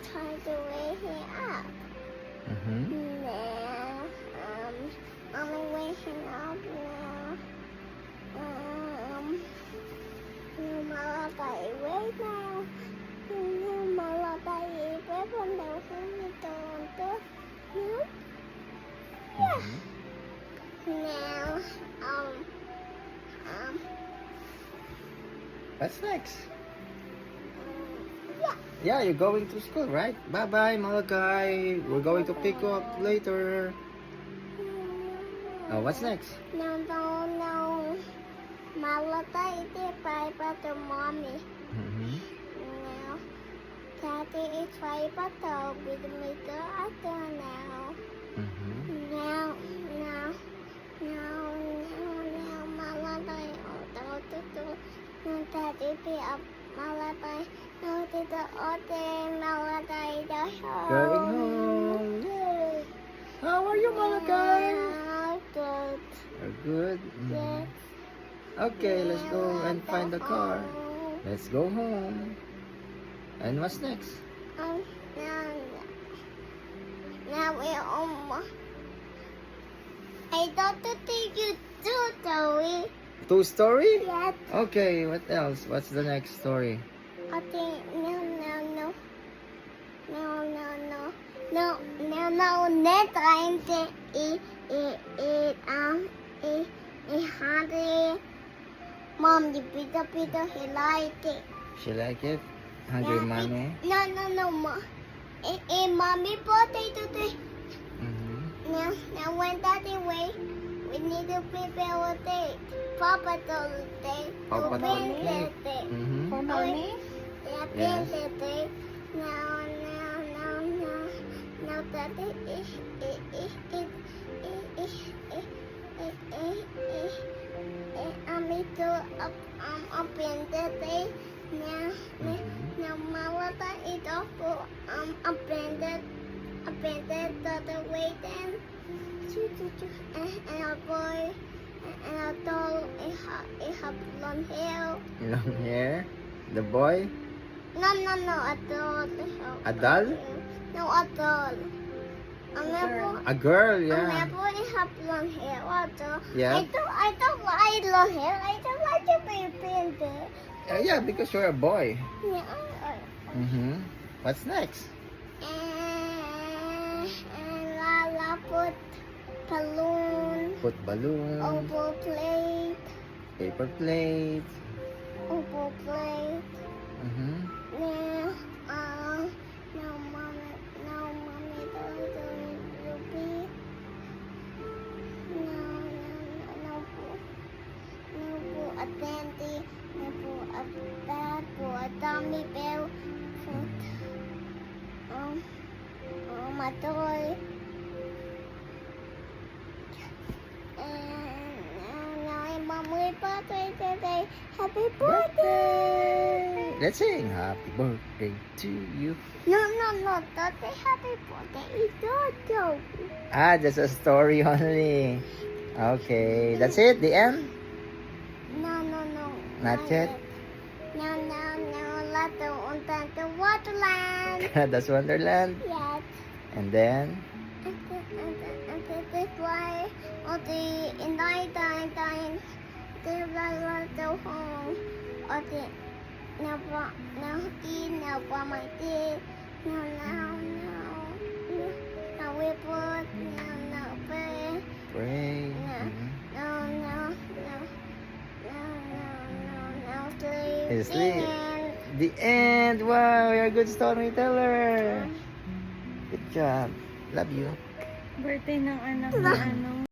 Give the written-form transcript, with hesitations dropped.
try to wake him up. Now, I'm waking up now. Malatay, wait now. Malatay, pero now humito. Yeah. Now, What's next? yeah. Yeah, you're going to school, right? Bye-bye, Malagay. We're going to pick you up later. Oh, what's next? No. Malatay, bye to mommy. Now, Daddy is right with me after now. Now, Malatay, Daddy be up, Malatay, no, to the other, Malatay, the Going home. Yay. How are you, Malagay? Good. You're good. Yes. Okay, let's go and find the car. Let's go home. And what's next? Now we're on. I don't think you do, Zoe. Two story? Yes. Okay, what else? What's the next story? I think no. Next time hungry. Mom, the pizza he like it. She like it? Hungry mommy? No, Mom. Mommy potato today. Now when Daddy wait, we need to prepare a date. Papa told day. Papa told day. For mommy? Yeah, Yes. day. Now, Daddy I'm open the day. Now, Mama, is awful. Open the way then. And a boy and a doll it have blonde hair. Long hair? The boy? No, a doll. A doll? No, a doll. A girl, yeah. Remember it have blonde hair. What the? Yeah. I don't like long hair. I don't like to be painted. Yeah, because you're a boy. Yeah. What's next? And Lala put balloon. Put balloon, Opal plate. paper plate. Opal plate. Now, mommy, don't be. No, a dandy, no, a bad boy, a dummy bear, foot, my toy, and now mommy birthday today, happy birthday! Let's sing happy birthday to you. No, Daddy, happy birthday, it's Dodo. Ah, that's a story only. Okay, that's it? The end? No. Not yet? No, let's go on the Waterland. That's Wonderland. Yes. And then? And this way, or the in night time, the go home, or the no, my dear, no, we put, no, pray, Pray. no, Sleep. sleep. The end. Wow, you're a good storyteller. Good job. Love you. Birthday ng anak na ano.